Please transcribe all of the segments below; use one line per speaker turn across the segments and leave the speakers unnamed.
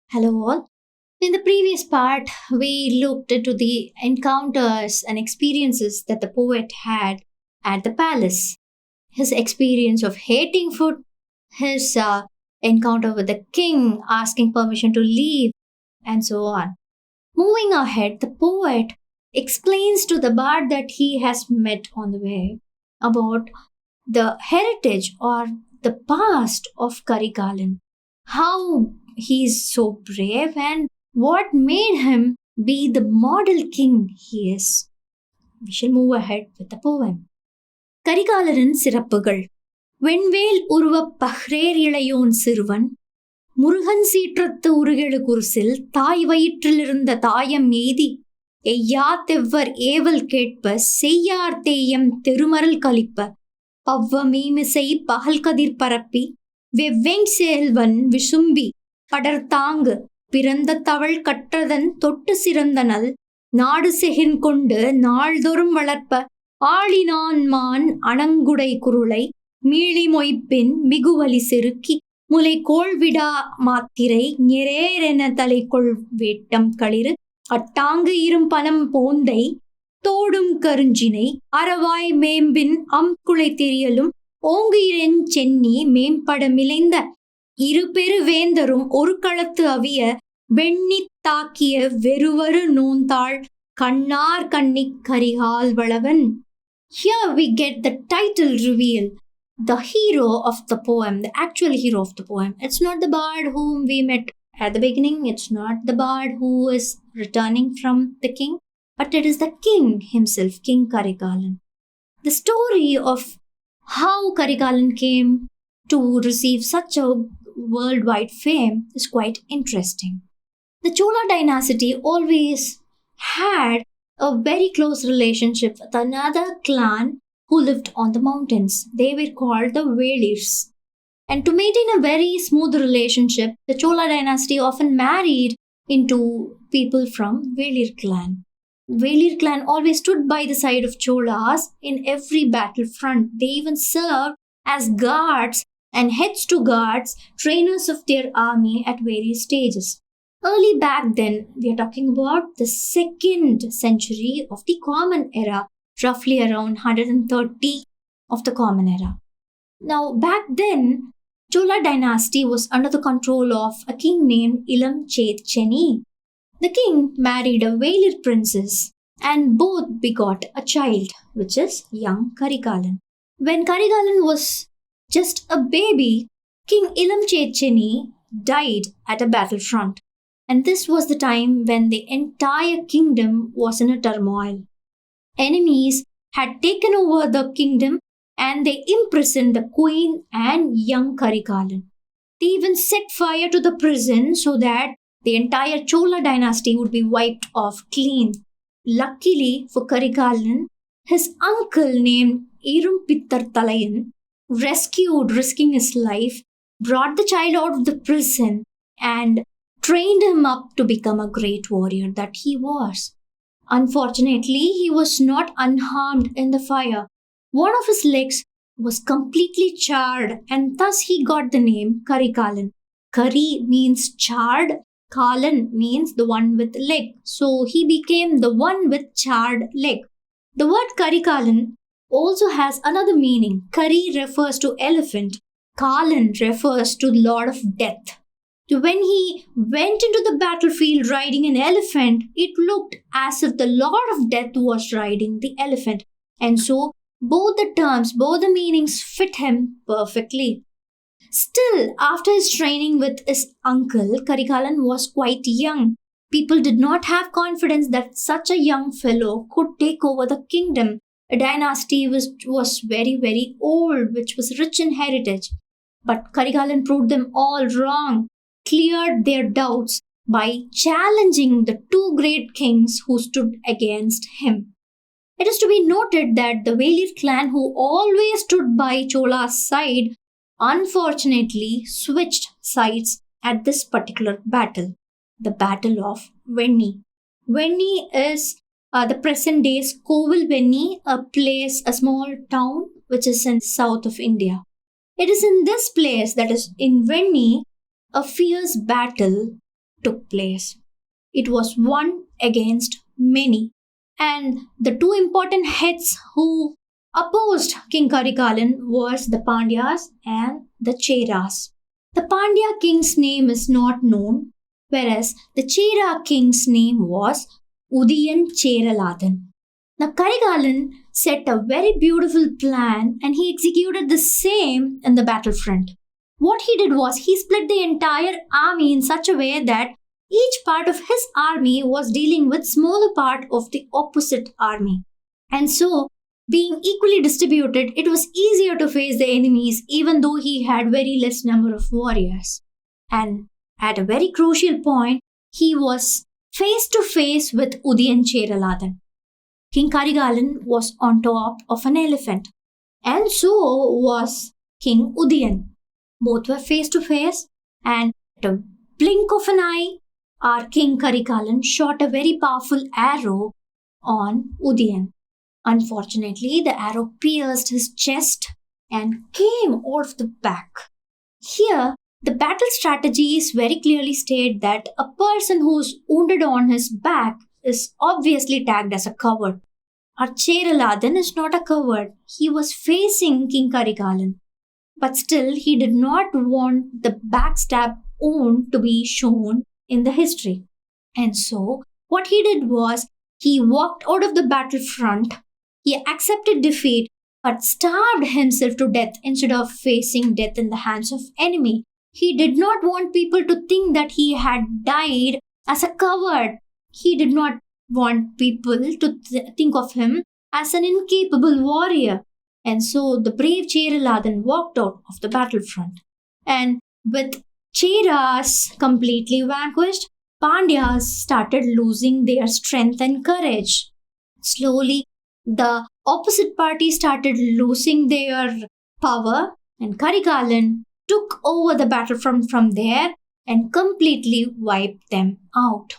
Hello, all. In the previous part, we looked into the encounters and experiences that the poet had at the palace. His experience of hating food, his encounter with the king asking permission to leave, and so on. Moving ahead, the poet explains to the bard that he has met on the way about the heritage or the past of Karikaalan, how he is so brave and what made him be the model king he is. We shall move ahead with the poem. கரிகாலரின் சிறப்புகள். வெண்வேல் உருவப் பஹ்ரேர் இளையோன் சிறுவன் முருகன் சீற்றத்து உருகெழு குருசில் தாய் வயிற்றிலிருந்த தாயம் எய்தி எய்யா தெவ்வர் ஏவல் கேட்ப செய்யார் தேயம் தெருமரல் கலிப்ப பவ்வ மீமிசை பகல் கதிர் பரப்பி வெவ்வெங் செல்வன் விசும்பி படர்தாங்கு பிறந்த தவள் கற்றதன் தொட்டு சிறந்தனல் நாடு செகின் கொண்டு நாள்தோறும் வளர்ப்ப ஆளினான்மான் அணங்குடை குருளை மீளி மொய்ப்பின் மிகுவலி செருக்கி முலை கோள்விடா மாத்திரை நெரேரென தலைக்கொள் வேட்டம் களிறு அட்டாங்கு இரும் பனம் போந்தை தோடும் கருஞ்சினை அறவாய் மேம்பின் அம்குளை தெரியலும் ஓங்குயிரென் சென்னி மேம்பட மிளைந்த இரு பெரு வேந்தரும் ஒரு களத்து அவிய வெண்ணி தாக்கிய வெறுவரு நோந்தாள் கண்ணார் கண்ணிக் Karikal Valavan. Here we get the title reveal, the hero of the poem, the actual hero of the poem. It's not the bard whom we met at the beginning, it's not the bard who is returning from the king, but it is the king himself, King Karikaalan. The story of how Karikaalan came to receive such a worldwide fame is quite interesting. The Chola dynasty always had a very close relationship with another clan who lived on the mountains. They were called the Velirs. And to maintain a very smooth relationship, the Chola dynasty often married into people from Velir clan. Velir clan always stood by the side of Cholas in every battlefront. They even served as guards and heads to guards, trainers of their army at various stages. Early back then, we are talking about the 2nd century of the Common Era, roughly around 130 of the Common Era. Now, back then, Chola dynasty was under the control of a king named Ilam Chetcheni. The king married a Velir princess and both begot a child, which is young Karikaalan. When Karikaalan was just a baby, King Ilam Chetcheni died at a battlefront. And this was the time when the entire kingdom was in a turmoil. Enemies had taken over the kingdom and they imprisoned the queen and young Karikaalan. They even set fire to the prison so that the entire Chola dynasty would be wiped off clean. Luckily for Karikaalan, his uncle named Irumpittar Talayan rescued, risking his life, brought the child out of the prison and trained him up to become a great warrior that he was. Unfortunately, he was not unharmed in the fire. One of his legs was completely charred and thus he got the name Karikaalan. Kari means charred, Kalan means the one with leg. So he became the one with charred leg. The word Karikaalan also has another meaning. Kari refers to elephant. Kalan refers to Lord of Death. So when he went into the battlefield riding an elephant, it looked as if the Lord of Death was riding the elephant. And so both the terms, both the meanings fit him perfectly. Still, after his training with his uncle, Karikaalan was quite young. People did not have confidence that such a young fellow could take over the kingdom. A dynasty was very, very old, which was rich in heritage. But Karikaalan proved them all wrong, cleared their doubts by challenging the two great kings who stood against him. It is to be noted that the Velir clan, who always stood by Chola's side, unfortunately switched sides at this particular battle, the Battle of Venni. Venni is the present day's Kovilvenni, a place, a small town which is in south of India. It is in this place, that is in Venni, a fierce battle took place. It was one against many, and the two important heads who opposed King Karikaalan was the Pandyas and the Cheras. The Pandya king's name is not known, whereas the Chera king's name was Udiyan Cheraladan. Now Karikaalan set a very beautiful plan and he executed the same in the battlefront. What he did was he split the entire army in such a way that each part of his army was dealing with smaller part of the opposite army. And so, being equally distributed, it was easier to face the enemies even though he had very less number of warriors. And at a very crucial point, he was face to face with Udiyan Cheraladan. King Karikaalan was on top of an elephant, and so was King Udiyan. Both were face to face, and at a blink of an eye, our King Karikaalan shot a very powerful arrow on Udiyan. Unfortunately, the arrow pierced his chest and came out of the back. Here, the battle strategies very clearly state that a person who is wounded on his back is obviously tagged as a coward. Our Cheraladan is not a coward. He was facing King Karikaalan. But still, he did not want the backstab wound to be shown in the history. And so, what he did was, he walked out of the battlefront, he accepted defeat, but starved himself to death instead of facing death in the hands of enemy. He did not want people to think that he had died as a coward. He did not want people to think of him as an incapable warrior. And so the brave Cheraladan walked out of the battlefront. And with Cheras completely vanquished, Pandyas started losing their strength and courage. Slowly, the opposite party started losing their power, and Karikaalan took over the battlefront from there and completely wiped them out.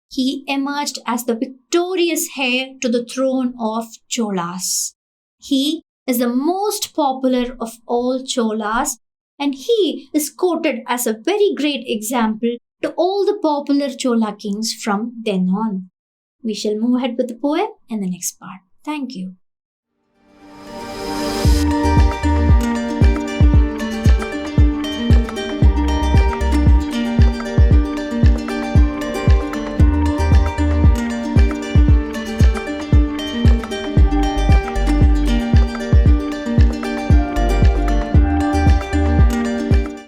He emerged as the victorious heir to the throne of Cholas. He is the most popular of all Cholas, and he is quoted as a very great example to all the popular Chola kings from then on. We shall move ahead with the poem in the next part. Thank you.